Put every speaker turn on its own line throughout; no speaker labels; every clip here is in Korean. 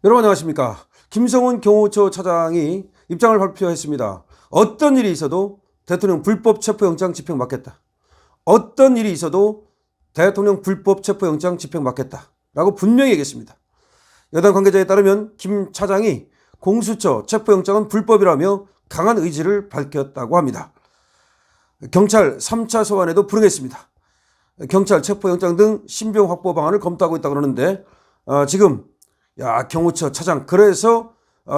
여러분 안녕하십니까. 김성훈 경호처 차장이 입장을 발표했습니다. 어떤 일이 있어도 대통령 불법 체포영장 집행 막겠다. 어떤 일이 있어도 대통령 불법 체포영장 집행 막겠다. 라고 분명히 얘기했습니다. 여당 관계자에 따르면 김 차장이 공수처 체포영장은 불법이라며 강한 의지를 밝혔다고 합니다. 경찰 3차 소환에도 불응했습니다. 경찰 체포영장 등 신병 확보 방안을 검토하고 있다고 그러는데 지금 경호처 차장, 그래서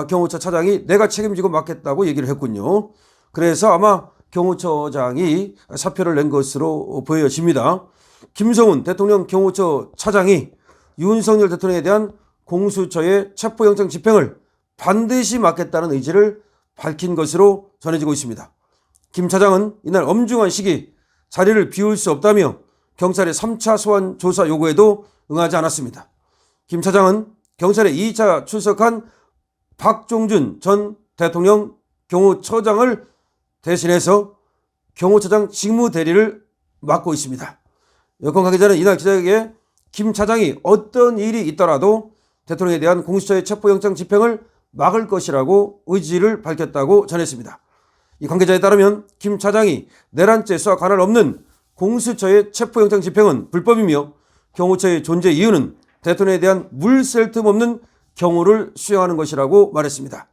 경호처 차장이 내가 책임지고 맡겠다고 얘기를 했군요. 그래서 아마 경호처장이 사표를 낸 것으로 보여집니다. 김성훈 대통령 경호처 차장이 윤석열 대통령에 대한 공수처의 체포영장 집행을 반드시 막겠다는 의지를 밝힌 것으로 전해지고 있습니다. 김 차장은 이날 엄중한 시기 자리를 비울 수 없다며 경찰의 3차 소환 조사 요구에도 응하지 않았습니다. 김 차장은 경찰에 2차 출석한 박종준 전 대통령 경호처장을 대신해서 경호처장 직무 대리를 맡고 있습니다. 여권 관계자는 이날 기자에게 김 차장이 어떤 일이 있더라도 대통령에 대한 공수처의 체포영장 집행을 막을 것이라고 의지를 밝혔다고 전했습니다. 이 관계자에 따르면 김 차장이 내란죄 수사 관할 없는 공수처의 체포영장 집행은 불법이며 경호처의 존재 이유는 대통령에 대한 물샐 틈 없는 경호를 수행하는 것이라고 말했습니다.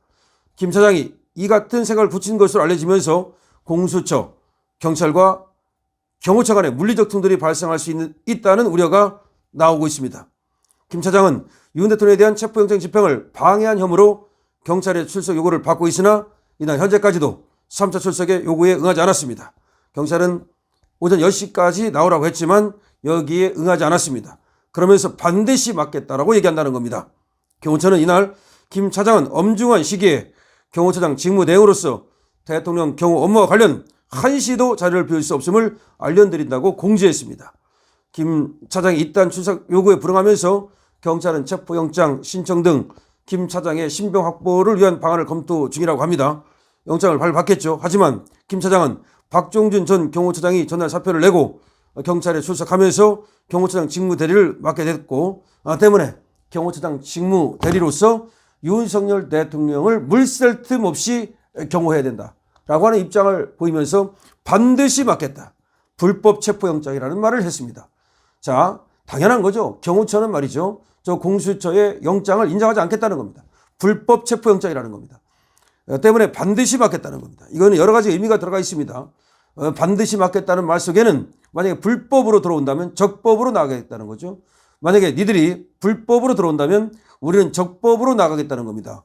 김 차장이 이 같은 생각을 붙인 것으로 알려지면서 공수처, 경찰과 경호처 간의 물리적 충돌이 발생할 수 있다는 우려가 나오고 있습니다. 김 차장은 윤 대통령에 대한 체포영장 집행을 방해한 혐의로 경찰의 출석 요구를 받고 있으나 이날 현재까지도 3차 출석의 요구에 응하지 않았습니다. 경찰은 오전 10시까지 나오라고 했지만 여기에 응하지 않았습니다. 그러면서 반드시 막겠다라고 얘기한다는 겁니다. 경호처는 이날 김 차장은 엄중한 시기에 경호처장 직무 대행으로서 대통령 경호 업무와 관련 한시도 자리를 비울 수 없음을 알려드린다고 공지했습니다. 김 차장이 이딴 출석 요구에 불응하면서 경찰은 체포영장 신청 등 김 차장의 신병 확보를 위한 방안을 검토 중이라고 합니다. 영장을 발부받겠죠. 하지만 김 차장은 박종준 전 경호처장이 전날 사표를 내고 경찰에 출석하면서 경호처장 직무 대리를 맡게 됐고 때문에 경호처장 직무 대리로서 윤석열 대통령을 물샐 틈 없이 경호해야 된다라고 하는 입장을 보이면서 반드시 막겠다. 불법 체포영장이라는 말을 했습니다. 자, 당연한 거죠. 경호처는 말이죠. 저 공수처의 영장을 인정하지 않겠다는 겁니다. 불법 체포영장이라는 겁니다. 때문에 반드시 막겠다는 겁니다. 이거는 여러 가지 의미가 들어가 있습니다. 반드시 막겠다는 말 속에는 만약에 불법으로 들어온다면 적법으로 나가겠다는 거죠. 만약에 니들이 불법으로 들어온다면 우리는 적법으로 나가겠다는 겁니다.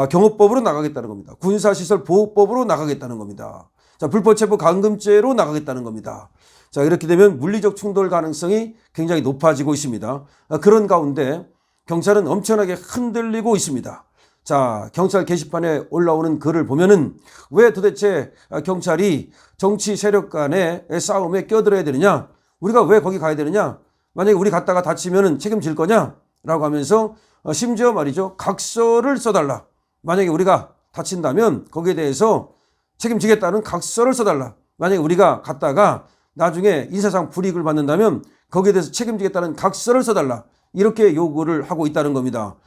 경호법으로 나가겠다는 겁니다. 군사시설 보호법으로 나가겠다는 겁니다. 자, 불법 체포 감금죄로 나가겠다는 겁니다. 자, 이렇게 되면 물리적 충돌 가능성이 굉장히 높아지고 있습니다. 그런 가운데 경찰은 엄청나게 흔들리고 있습니다. 자, 경찰 게시판에 올라오는 글을 보면은 왜 도대체 경찰이 정치 세력 간의 싸움에 껴들어야 되느냐? 우리가 왜 거기 가야 되느냐? 만약에 우리 갔다가 다치면은 책임질 거냐? 라고 하면서 심지어 말이죠. 각서를 써달라. 만약에 우리가 다친다면 거기에 대해서 책임지겠다는 각서를 써달라. 만약에 우리가 갔다가 나중에 인사상 불이익을 받는다면 거기에 대해서 책임지겠다는 각서를 써달라. 이렇게 요구를 하고 있다는 겁니다.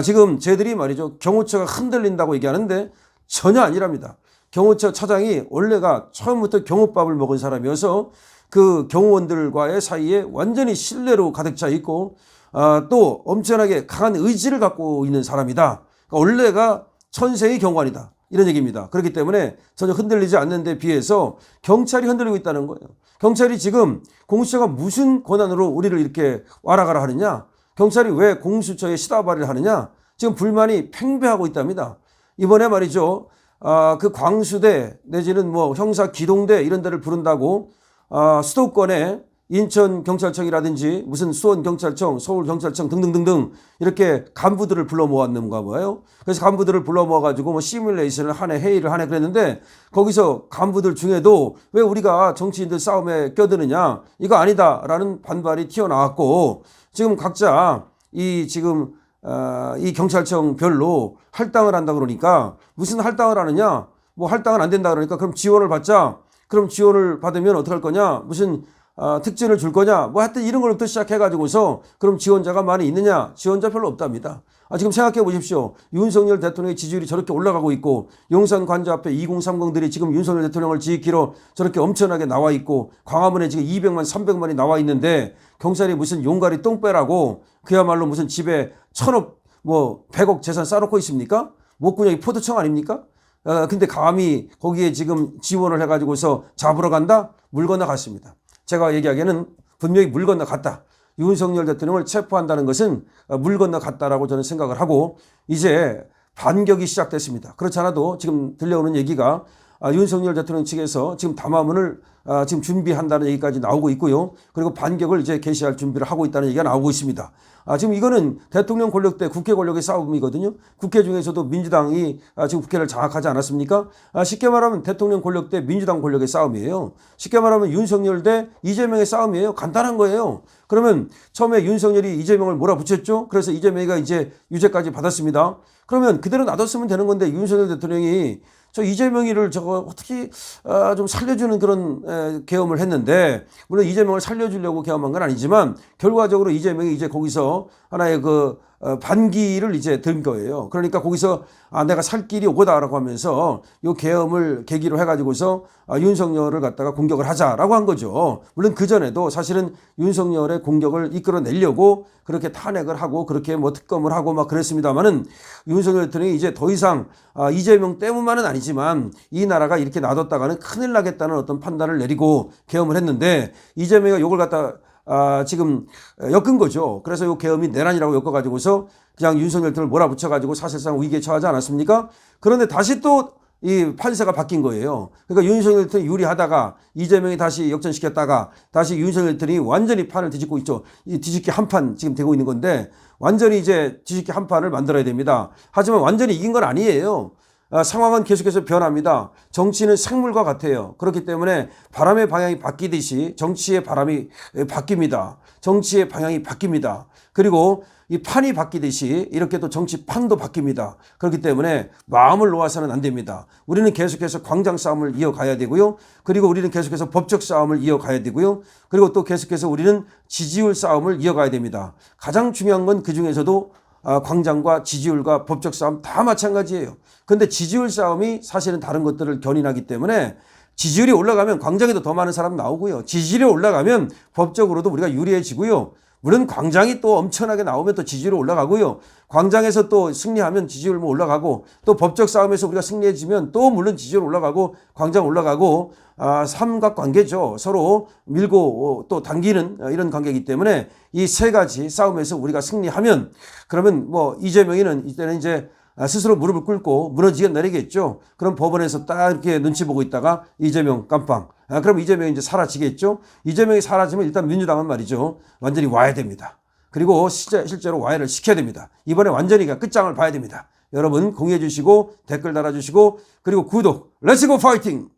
지금 쟤들이 말이죠. 경호처가 흔들린다고 얘기하는데 전혀 아니랍니다. 경호처 차장이 원래가 처음부터 경호밥을 먹은 사람이어서 그 경호원들과의 사이에 완전히 신뢰로 가득 차 있고 또 엄청나게 강한 의지를 갖고 있는 사람이다. 그러니까 원래가 천세의 경관이다. 이런 얘기입니다. 그렇기 때문에 전혀 흔들리지 않는 데 비해서 경찰이 흔들리고 있다는 거예요. 경찰이 지금 공수처가 무슨 권한으로 우리를 이렇게 와라 가라 하느냐? 경찰이 왜 공수처에 시다발을 하느냐? 지금 불만이 팽배하고 있답니다. 이번에 말이죠. 그 광수대 내지는 뭐 형사 기동대 이런 데를 부른다고 수도권에 인천경찰청이라든지 무슨 수원경찰청, 서울경찰청 등등등등 이렇게 간부들을 불러 모았는가 봐요. 그래서 간부들을 불러 모아가지고 뭐 시뮬레이션을 하네, 회의를 하네 그랬는데 거기서 간부들 중에도 왜 우리가 정치인들 싸움에 껴드느냐 이거 아니다라는 반발이 튀어나왔고 지금 각자 이 경찰청 별로 할당을 한다 그러니까 무슨 할당을 하느냐 뭐 할당은 안 된다 그러니까 그럼 지원을 받자. 그럼 지원을 받으면 어떡할 거냐? 무슨 특진을 줄 거냐, 뭐 하여튼 이런 걸부터 시작해가지고서 그럼 지원자가 많이 있느냐? 지원자 별로 없답니다. 지금 생각해 보십시오. 윤석열 대통령의 지지율이 저렇게 올라가고 있고 용산 관저 앞에 2030들이 지금 윤석열 대통령을 지키러 저렇게 엄청나게 나와 있고 광화문에 지금 200만 300만이 나와 있는데 경찰이 무슨 용가리 똥 빼라고 그야말로 무슨 집에 1000억 뭐 100억 재산 쌓아놓고 있습니까? 목구멍이 포도청 아닙니까? 근데 감히 거기에 지금 지원을 해가지고서 잡으러 간다? 물 건너갔습니다. 제가 얘기하기에는 분명히 물 건너갔다. 윤석열 대통령을 체포한다는 것은 물 건너갔다라고 저는 생각을 하고 이제 반격이 시작됐습니다. 그렇지 않아도 지금 들려오는 얘기가 윤석열 대통령 측에서 지금 담화문을 지금 준비한다는 얘기까지 나오고 있고요. 그리고 반격을 이제 개시할 준비를 하고 있다는 얘기가 나오고 있습니다. 지금 이거는 대통령 권력 대 국회 권력의 싸움이거든요. 국회 중에서도 민주당이 지금 국회를 장악하지 않았습니까? 쉽게 말하면 대통령 권력 대 민주당 권력의 싸움이에요. 쉽게 말하면 윤석열 대 이재명의 싸움이에요. 간단한 거예요. 그러면 처음에 윤석열이 이재명을 몰아붙였죠. 그래서 이재명이가 이제 유죄까지 받았습니다. 그러면 그대로 놔뒀으면 되는 건데 윤석열 대통령이 저 이재명이를 저거 어떻게 좀 살려주는 그런 계엄을 했는데 물론 이재명을 살려주려고 계엄한 건 아니지만 결과적으로 이재명이 이제 거기서 하나의 그 반기를 이제 든 거예요. 그러니까 거기서 내가 살 길이 오고다라고 하면서 요 계엄을 계기로 해가지고서 윤석열을 갖다가 공격을 하자라고 한 거죠. 물론 그 전에도 사실은 윤석열의 공격을 이끌어내려고 그렇게 탄핵을 하고 그렇게 뭐 특검을 하고 막 그랬습니다만은 윤석열 대통령이 이제 더 이상 이재명 때문만은 아니지만 이 나라가 이렇게 놔뒀다가는 큰일 나겠다는 어떤 판단을 내리고 계엄을 했는데 이재명이 요걸 갖다 지금 엮은 거죠. 그래서 요 계엄이 내란이라고 엮어가지고서 그냥 윤석열 대통령을 몰아붙여가지고 사실상 위기에 처하지 않았습니까? 그런데 다시 또 이 판세가 바뀐 거예요. 그러니까 윤석열 대통령이 유리하다가 이재명이 다시 역전시켰다가 다시 윤석열 대통령이 완전히 판을 뒤집고 있죠. 이 뒤집기 한 판 지금 되고 있는 건데 완전히 이제 뒤집기 한 판을 만들어야 됩니다. 하지만 완전히 이긴 건 아니에요. 상황은 계속해서 변합니다. 정치는 생물과 같아요. 그렇기 때문에 바람의 방향이 바뀌듯이 정치의 바람이 바뀝니다. 정치의 방향이 바뀝니다. 그리고 이 판이 바뀌듯이 이렇게 또 정치판도 바뀝니다. 그렇기 때문에 마음을 놓아서는 안 됩니다. 우리는 계속해서 광장 싸움을 이어가야 되고요. 그리고 우리는 계속해서 법적 싸움을 이어가야 되고요. 그리고 또 계속해서 우리는 지지율 싸움을 이어가야 됩니다. 가장 중요한 건 그중에서도 광장과 지지율과 법적 싸움 다 마찬가지예요. 그런데 지지율 싸움이 사실은 다른 것들을 견인하기 때문에 지지율이 올라가면 광장에도 더 많은 사람 나오고요. 지지율이 올라가면 법적으로도 우리가 유리해지고요. 물론 광장이 또 엄청나게 나오면 또 지지율이 올라가고요. 광장에서 또 승리하면 지지율 뭐 올라가고 또 법적 싸움에서 우리가 승리해지면 또 물론 지지율 올라가고 광장 올라가고 삼각관계죠. 서로 밀고 또 당기는 이런 관계이기 때문에 이 세 가지 싸움에서 우리가 승리하면 그러면 뭐 이재명이는 이때는 이제 스스로 무릎을 꿇고 무너지게 내리겠죠. 그럼 법원에서 딱 이렇게 눈치 보고 있다가 이재명 깜빵. 그럼 이재명이 이제 사라지겠죠. 이재명이 사라지면 일단 민주당은 말이죠. 완전히 와야 됩니다. 그리고 실제로 와해를 시켜야 됩니다. 이번에 완전히 끝장을 봐야 됩니다. 여러분 공유해 주시고 댓글 달아주시고 그리고 구독 렛츠고 파이팅!